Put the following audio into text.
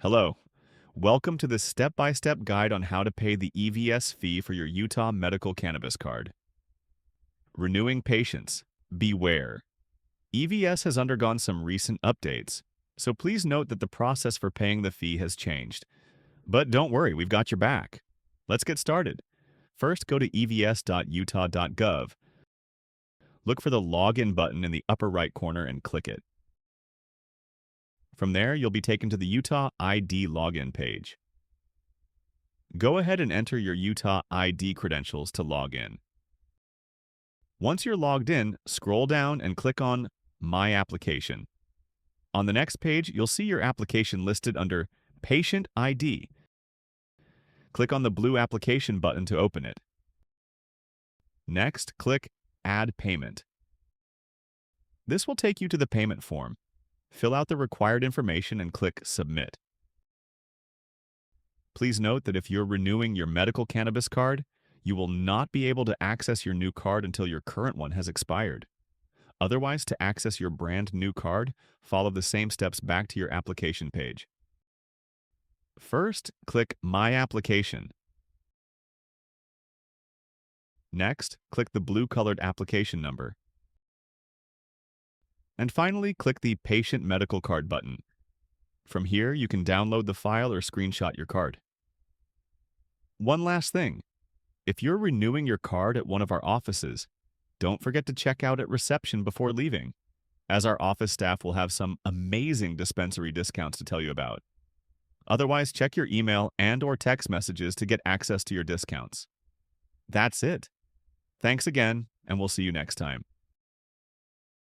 Hello. Welcome to this step-by-step guide on how to pay the EVS fee for your Utah medical cannabis card. Renewing patients. Beware. EVS has undergone some recent updates, so please note that the process for paying the fee has changed. But don't worry, we've got your back. Let's get started. First, go to evs.utah.gov. Look for the Login button in the upper right corner and click it. From there, you'll be taken to the Utah ID login page. Go ahead and enter your Utah ID credentials to log in. Once you're logged in, scroll down and click on My Application. On the next page, you'll see your application listed under Patient ID. Click on the blue application button to open it. Next, click Add Payment. This will take you to the payment form. Fill out the required information and click Submit. Please note that if you're renewing your medical cannabis card, you will not be able to access your new card until your current one has expired. Otherwise, to access your brand new card, follow the same steps back to your application page. First, click My Application. Next, click the blue-colored application number. And finally, click the Patient Medical Card button. From here, you can download the file or screenshot your card. One last thing. If you're renewing your card at one of our offices, don't forget to check out at reception before leaving, as our office staff will have some amazing dispensary discounts to tell you about. Otherwise, check your email and/or text messages to get access to your discounts. That's it. Thanks again, and we'll see you next time.